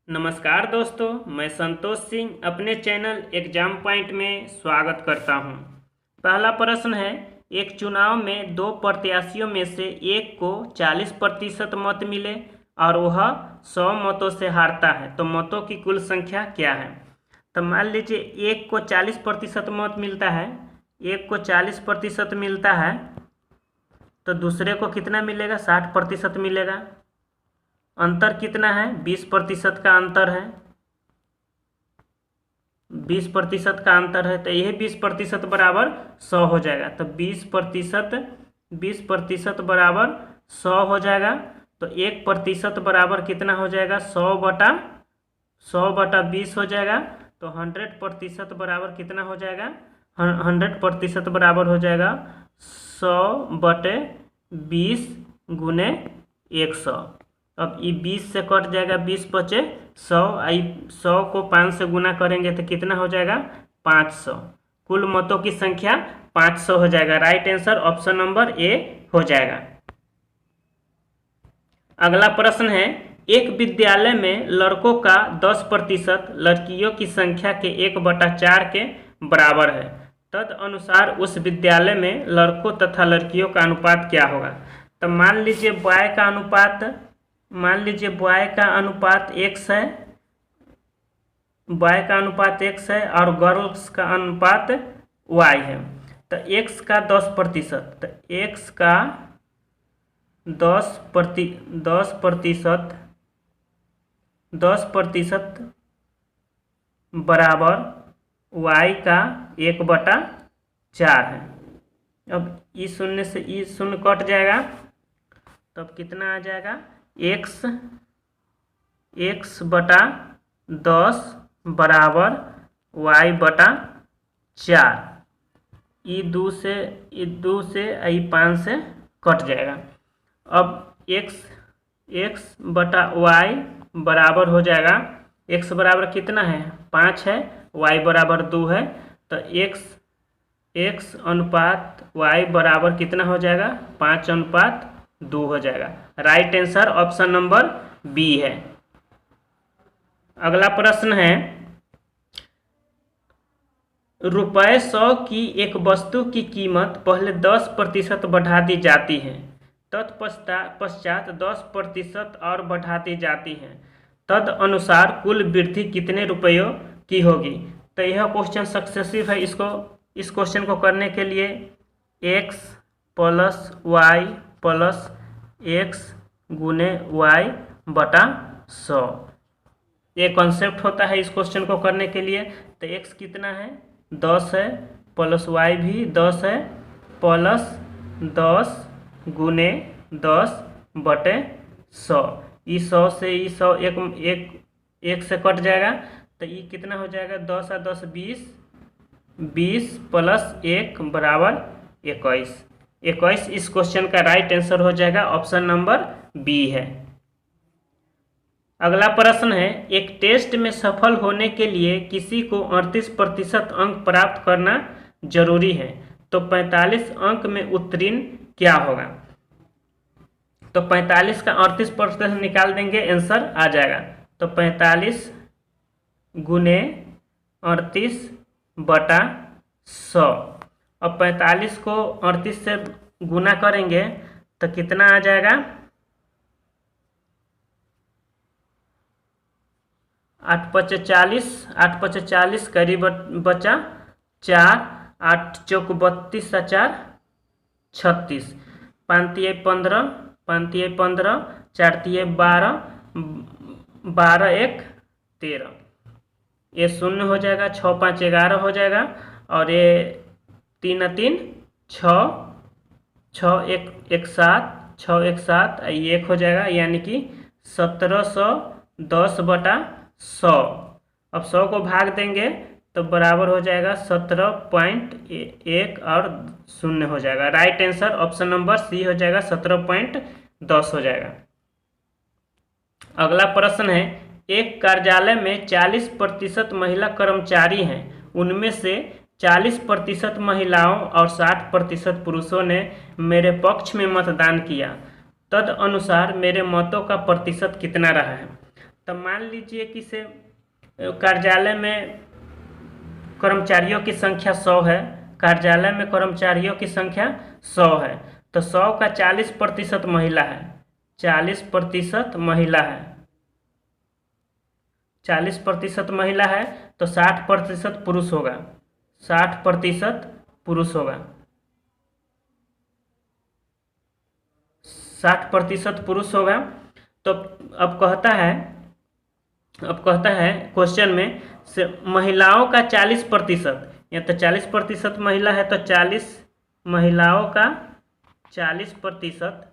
नमस्कार दोस्तों, मैं संतोष सिंह अपने चैनल एग्जाम पॉइंट में स्वागत करता हूं। पहला प्रश्न है, एक चुनाव में दो प्रत्याशियों में से एक को 40% मत मिले और वह 100 मतों से हारता है, तो मतों की कुल संख्या क्या है। तो मान लीजिए एक को 40% मत मिलता है, एक को 40% मिलता है, तो दूसरे को कितना मिलेगा, 60% मिलेगा। अंतर कितना है, 20% का अंतर है, 20% का अंतर है, तो यही 20% बराबर 100 हो जाएगा। तो 20% बराबर 100 हो जाएगा। तो 1% बराबर कितना हो जाएगा, 100/20 हो जाएगा। तो 100% बराबर कितना हो जाएगा, 100% बराबर हो जाएगा 100/20 गुने 100। अब ये 20 से कट जाएगा, 20 बचे 100, 100 को 5 से गुना करेंगे तो कितना हो जाएगा, 500। कुल मतों की संख्या 500 हो जाएगा। Right answer option number A हो जाएगा। अगला प्रश्न है, एक विद्यालय में लड़कों का 10% लड़कियों की संख्या के 1/4 के बराबर है, तद अनुसार उस विद्यालय में लड़कों तथा लड़कियों का अनुपात क्या होगा। तो मान लीजिए बॉय का अनुपात x है, बॉय का अनुपात x है और गर्ल्स का अनुपात y है। तो x का 10%, तो x का 10% बराबर y का 1/4 है। अब ई शून्य से ई शून्य कट जाएगा, तब कितना आ जाएगा, x/10 बराबर y/4। ई 2 से ई 5 से कट जाएगा। अब x/y बराबर हो जाएगा, x बराबर कितना है, 5 है, y बराबर 2 है। तो x अनुपात y बराबर कितना हो जाएगा, 5/2 हो जाएगा। Right answer option number B है। अगला प्रश्न है, ₹100 की एक वस्तु की कीमत पहले 10% बढ़ा दी जाती है, तत्पश्चात 10% और बढ़ा दी जाती है, तद अनुसार कुल वृद्धि कितने रुपयों की होगी। तो यह क्वेश्चन सक्सेसिव है। इस क्वेश्चन को करने के लिए x + y + x गुने y/100 ये कॉन्सेप्ट होता है इस क्वेश्चन को करने के लिए। तो x कितना है, 10 है, प्लस y भी 10 है, प्लस 10 गुने 10/100। ई 100 से ई 100 एक से कट जाएगा, तो ये कितना हो जाएगा, 10 और 10 20, 20 + 1 बराबर 21। इस क्वेश्चन का राइट आंसर हो जाएगा, ऑप्शन नंबर बी है। अगला प्रश्न है, एक टेस्ट में सफल होने के लिए किसी को 38% अंक प्राप्त करना जरूरी है, तो 45 अंक में उत्तीर्ण क्या होगा। तो 45 का 38% निकाल देंगे, आंसर आ जाएगा। तो 45 गुने 38/100। अब 45 को 38 से गुना करेंगे तो कितना आ जाएगा, 8×5 = 40, करीब बचा 4, 8 चौक 32 और 4 36, 5×3 = 15, 5×3 = 15, 4×3 = 12, 12×1 = 13। ये 0 हो जाएगा, 6×5 = 11 हो जाएगा, और ये 3×3 = 6, 6×1 = 7, 6×1 = 7, ये 1 हो जाएगा, यानी कि 1710/100। अब 100 को भाग देंगे तो बराबर हो जाएगा 17.1 और 0 हो जाएगा। Right answer option number C हो जाएगा, 17.10 हो जाएगा। अगला प्रश्न है, एक कार्यालय में 40% महिला कर्मचारी हैं, उनमें से 40% महिलाओं और 60% पुरुषों ने मेरे पक्ष में मतदान किया, तद अनुसार मेरे मतों का प्रतिशत कितना रहा है। तब मान लीजिए कि से कार्यालय में कर्मचारियों की संख्या 100 है, कार्यालय में कर्मचारियों की संख्या 100 है, तो 100 का 40% महिला है, 40% महिला है, 40% महिला है, तो 60% पुरुष होगा, 60% पुरुष होगा, 60% पुरुष होगा। तो अब कहता है क्वेश्चन में से महिलाओं का 40%, या तो 40% महिला है तो 40 महिलाओं का 40%,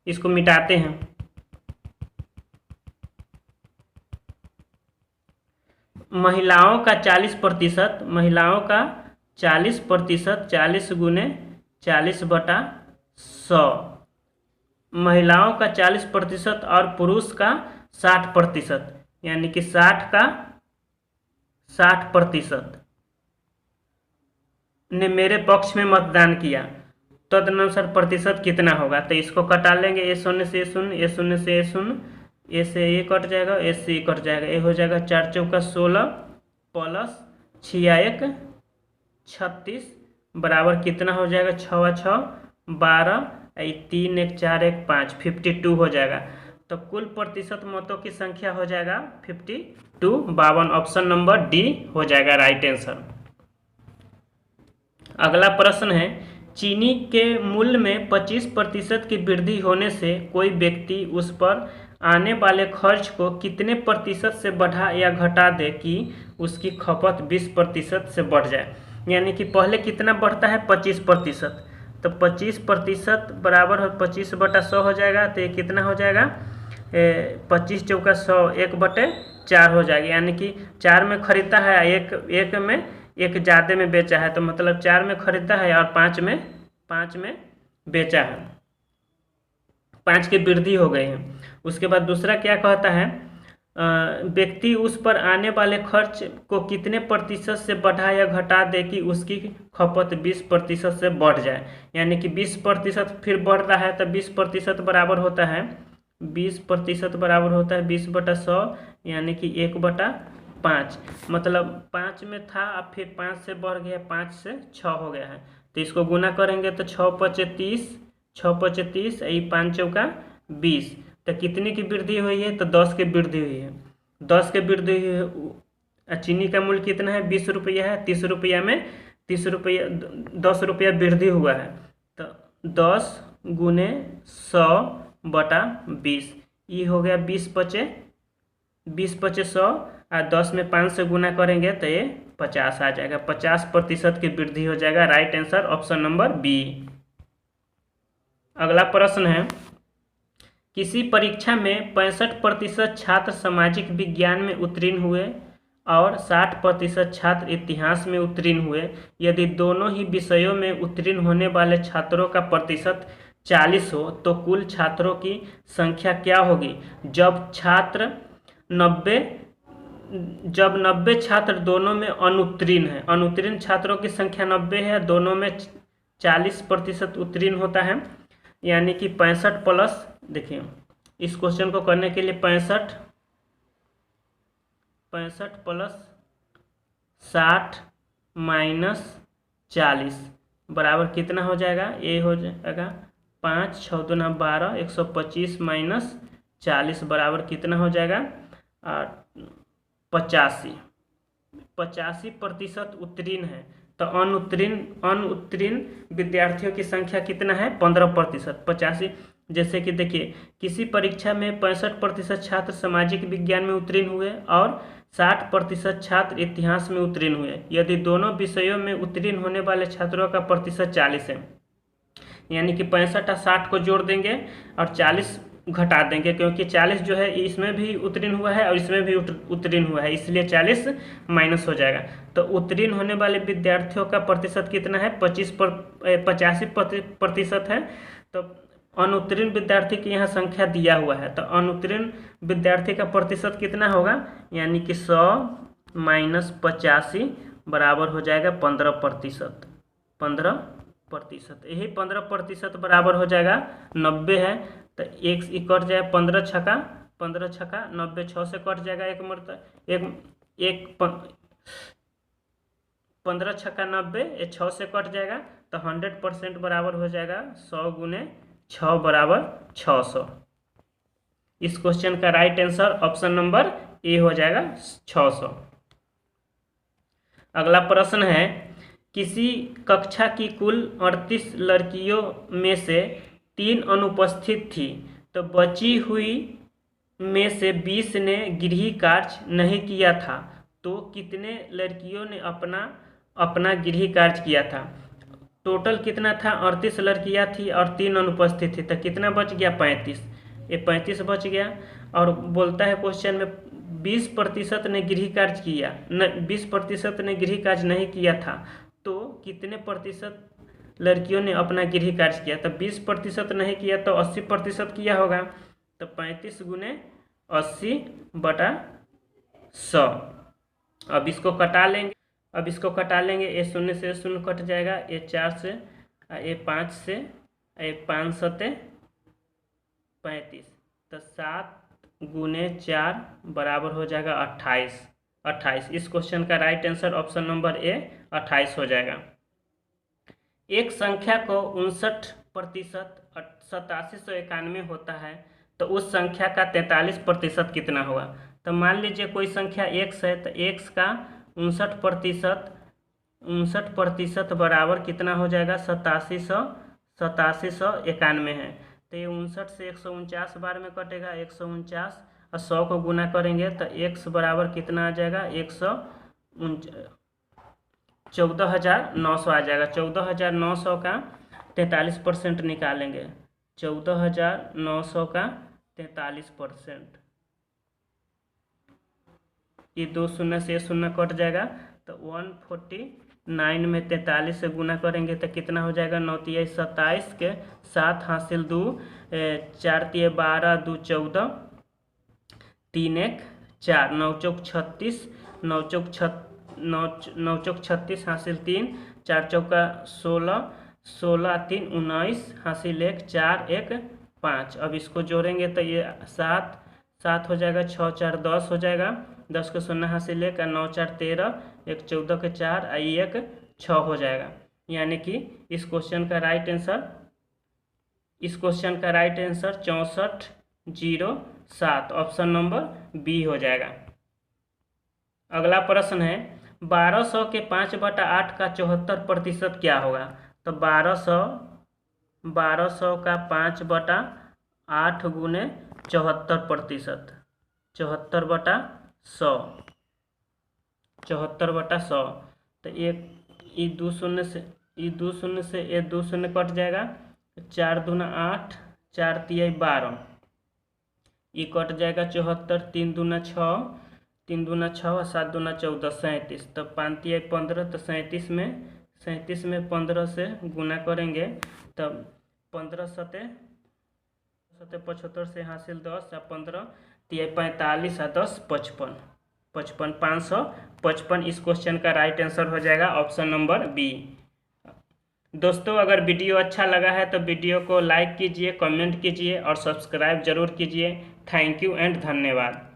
इसको मिटाते हैं, महिलाओं का 40%, महिलाओं का 40%, 40 गुने 40/100, महिलाओं का 40% और पुरुष का 60%, यानी कि 60 का 60% ने मेरे पक्ष में मतदान किया, तदनुसार प्रतिशत कितना होगा। तो इसको कटा लेंगे, A0 से A0, A0 से A0, ए से ये कट जाएगा, ए से ये कट जाएगा, ये हो जाएगा 4 चौका 16 प्लस 6 1 36 बराबर कितना हो जाएगा, 6 6 12, 3 1 4 1 5, 52 हो जाएगा। तो कुल प्रतिशत मतों की संख्या हो जाएगा 52, 52। ऑप्शन नंबर डी हो जाएगा राइट आंसर। अगला प्रश्न है, चीनी के मूल्य में 25% की वृद्धि होने से कोई व्यक्ति उस पर आने वाले खर्च को कितने प्रतिशत से बढ़ा या घटा दे कि उसकी खपत 20% से बढ़ जाए। यानी कि पहले कितना बढ़ता है, 25%, तो 25% बराबर हो 25/100 हो जाएगा। तो ये कितना हो जाएगा, 25 चौका 100, 1/4 हो जाएगा। यानी कि 4 में खरीदता है, एक में एक ज़्यादा में बेचा है, तो मतलब 4 में खरीदता है और 5 में बेचा है, 5 की वृद्धि हो गई है। उसके बाद दूसरा क्या कहता है, व्यक्ति उस पर आने वाले खर्च को कितने प्रतिशत से बढ़ा या घटा दे कि उसकी खपत 20% से बढ़ जाए। यानी कि 20% फिर बढ़ता है, तो 20% बराबर होता है 20% बराबर होता है 20/100, यानी कि 1/5। मतलब 5 में था, अब फिर 5 से बढ़ गया, 5 से 6 हो गया है। तो इसको गुना करेंगे तो 6 5 30, 6 5 30, 5 चौका 20। तो कितनी की वृद्धि हुई है, तो 10 की वृद्धि हुई है, 10 की वृद्धि हुई है। चीनी का मूल्य कितना है, 20 रुपया है, 30 रुपया में 30 रुपया 10 रुपया वृद्धि हुआ है। तो 10 गुने 100/20, ये हो गया 20 पचे 100, और 10 में 5 से गुना करेंगे तो ये 50 आ जाएगा, 50% की वृद्धि हो जाएगा। Right answer option number B. अगला प्रश्न है, किसी परीक्षा में 65% छात्र सामाजिक विज्ञान में उत्तीर्ण हुए और 60% छात्र इतिहास में उत्तीर्ण हुए। यदि दोनों ही विषयों में उत्तीर्ण होने वाले छात्रों का प्रतिशत 40 हो तो कुल छात्रों की संख्या क्या होगी। जब 90 छात्र दोनों में अनुत्तीर्ण है, अनुत्तीर्ण छात्रों की संख्या 90 है, दोनों में 40% उत्तीर्ण होता है, यानी कि 65 प्लस, देखिए इस क्वेश्चन को करने के लिए 65 प्लस 60 माइनस 40 बराबर कितना हो जाएगा, ये हो जाएगा 5 6 दूना 12, 125 माइनस 40 बराबर कितना हो जाएगा 85% उत्तीर्ण है। तो अनुत्तीर्ण विद्यार्थियों की संख्या कितना है, 15%। 85, जैसे कि देखिए किसी परीक्षा में 65% छात्र सामाजिक विज्ञान में उत्तीर्ण हुए और 60% छात्र इतिहास में उत्तीर्ण हुए। यदि दोनों विषयों में उत्तीर्ण होने वाले छात्रों का प्रतिशत 40 है, यानी कि 65 और 60 को जोड़ देंगे और 40 घटा देंगे, क्योंकि 40 जो है इसमें भी उत्तीर्ण हुआ है और इसमें भी उत्तीर्ण हुआ है, इसलिए 40 माइनस हो जाएगा। तो उत्तीर्ण होने वाले विद्यार्थियों का प्रतिशत कितना है, 85% है। तो अनुत्तीर्ण विद्यार्थी की यहाँ संख्या दिया हुआ है, तो अनुत्तीर्ण विद्यार्थी का प्रतिशत कितना होगा, यानी कि 100 माइनस 85 बराबर हो जाएगा 15%। 15%, यही 15% बराबर हो जाएगा 90 है। तो एक कट जाए, 15 छका 15 छक्का 90, 6 से कट जाएगा एक मरतब एक 15 छक्का 90, ये 6 से कट जाएगा तो 100% बराबर हो जाएगा 100 गुने 6 बराबर 600। इस क्वेश्चन का right answer option number A हो जाएगा 600। अगला प्रश्न है, किसी कक्षा की कुल 38 लड़कियों में से 3 अनुपस्थित थी, तो बची हुई में से 20 ने गृह कार्य नहीं किया था, तो कितने लड़कियों ने अपना गृह कार्य किया था। टोटल कितना था, 38 लड़कियां थी और 3 अनुपस्थित थी, तो कितना बच गया, 35। ये 35 बच गया। और बोलता है क्वेश्चन में 20% ने गृह कार्य किया, 20% ने गृह कार्य नहीं किया था, तो कितने प्रतिशत लड़कियों ने अपना गृह कार्य किया। तो 20% नहीं किया तो 80% किया होगा, तो 35 गुने 80/100। अब इसको कटा लेंगे, ये 0 से 0 कट जाएगा, ये 4 से, ये 5 से, ये 5 सते 35, तो 7 गुने 4 बराबर हो जाएगा 28। इस क्वेश्चन का right answer option number A 28 हो जाएगा। एक संख्या को 59% 8791 होता है, तो उस संख्या का 43% कितना होगा। तो मान लीजिए कोई संख्या x है, तो x का 59% बराबर कितना हो जाएगा, 8791 है। तो ये 59 से 149 बार में कटेगा, 149 और 100 को गुना करेंगे तो x बराबर कितना आ जाएगा, 14,900 आ जाएगा। 14,900 का 43% निकालेंगे, 14,900 का 43%, ये 2 शून्य से 0 कट जाएगा, तो 149 में 43 से गुना करेंगे तो कितना हो जाएगा, 9 तिया 27 के 7 हासिल 2, 4 तिया 12, 2 14, 3 1 4, 9 चौक 36, 9 चौक 36 हासिल 3, 4 चौका 16, 16 3 19 हासिल 1, 4 1 5। अब इसको जोड़ेंगे तो ये 7 हो जाएगा, 6 4 10 हो जाएगा, 10 को 0 हासिल 1, 9 4 13, 1 14 के 4, 1 6 हो जाएगा। यानी कि इस क्वेश्चन का right answer 6407 option number B हो जाएगा। अगला प्रश्न है, 1200 के 5/8 का 74% क्या होगा। तो 1200 का 5/8 गुने 74%, 74/100, 74/100। तो एक ये 2 शून्य से ये 2 शून्य कट जाएगा, 4 दूना 8, 4 तिया 12, ये कट जाएगा 74, 3 दूना 6, 3 दूना 6, 7 दूना 14, 37। तो 5 तिया 15, तो 37 में 15 से गुना करेंगे, तब 15 सते 75 से हासिल 10, 15 तिया 45 और 10 55, 555। इस क्वेश्चन का राइट आंसर हो जाएगा ऑप्शन नंबर बी। दोस्तों, अगर वीडियो अच्छा लगा है तो वीडियो को लाइक कीजिए, कमेंट कीजिए और सब्सक्राइब जरूर कीजिए। थैंक यू एंड धन्यवाद।